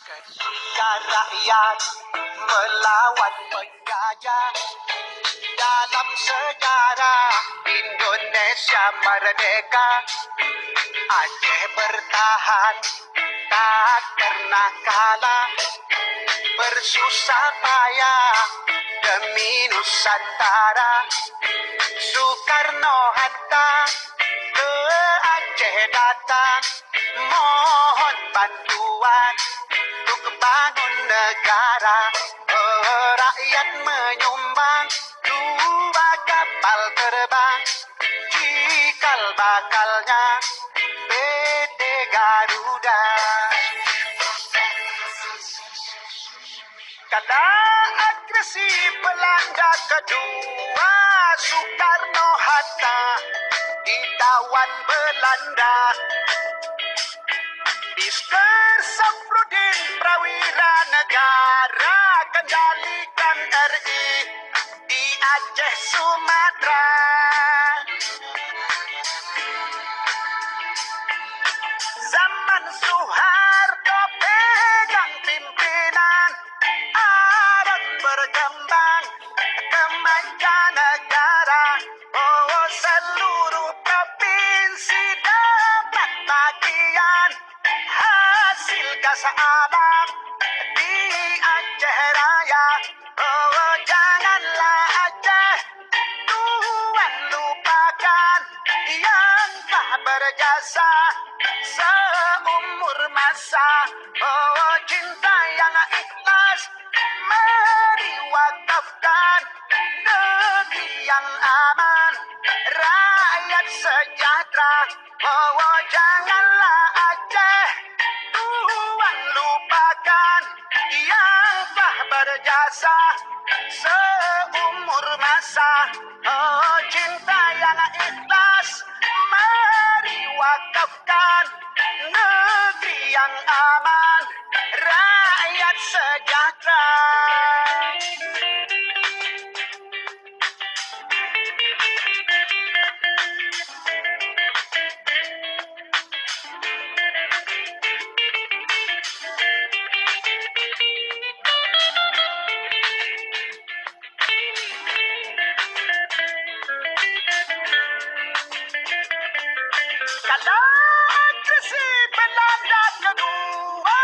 Ketika rakyat melawan penjajah dalam sejarah Indonesia merdeka, Aceh bertahan tak pernah kalah, bersusah payah demi Nusantara. Soekarno-Hatta ke Aceh datang, mohon bantuan untuk bangun negara. Rakyat menyumbang 2 kapal terbang, cikal bakalnya PT Garuda. Kala agresi Belanda kedua, Soekarno-Hatta ditawan Belanda. Mister Safrudin Prawira Negara kendalikan RI di Aceh Sumatera. Zaman Soeharto pegang pimpinan, Arab berkembang ke mancanegara. Oh, seluruh provinsi dapat bagian hasil gas alam di Aceh Raya. Oh, janganlah Aceh Tuhan lupakan yang telah berjasa seumur masa. Oh, cinta yang ikhlas mari wakafkan negeri yang aman, rakyat sejahtera. Oh, janganlah Aceh Tuhan lupakan yang telah berjasa seumur masa. Oh, cinta yang ikhlas mari wakafkan negeri yang aman, rakyat sejahtera. Kala agresi Belanda kedua,